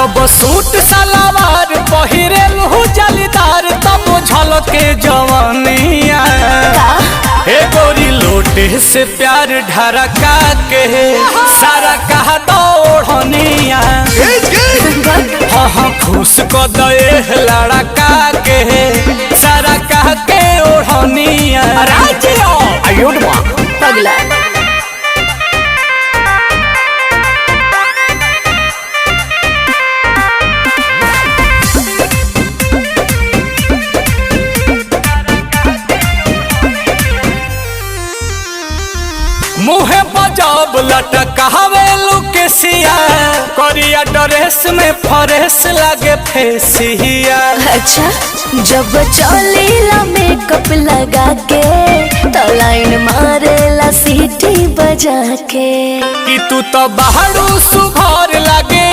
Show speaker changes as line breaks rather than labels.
जब सूट सलवार पहिरेलहु जलीदार तब झलके जवानिया हे गोरी लोटे से प्यार ढरका के सारा कहा दौड़निया हाँ खुश को दे लड़का के सारा कह के ओढ़निया
पगला
मुहे बजाब लटकावे लुकेसिया करिया ड्रेस में फरेस लगे फेसिया।
अच्छा जब चलेला मेकअप लगा के तो लाइन मारेला सीटी बजा के
कि तू तो बाहरू सुघर लगे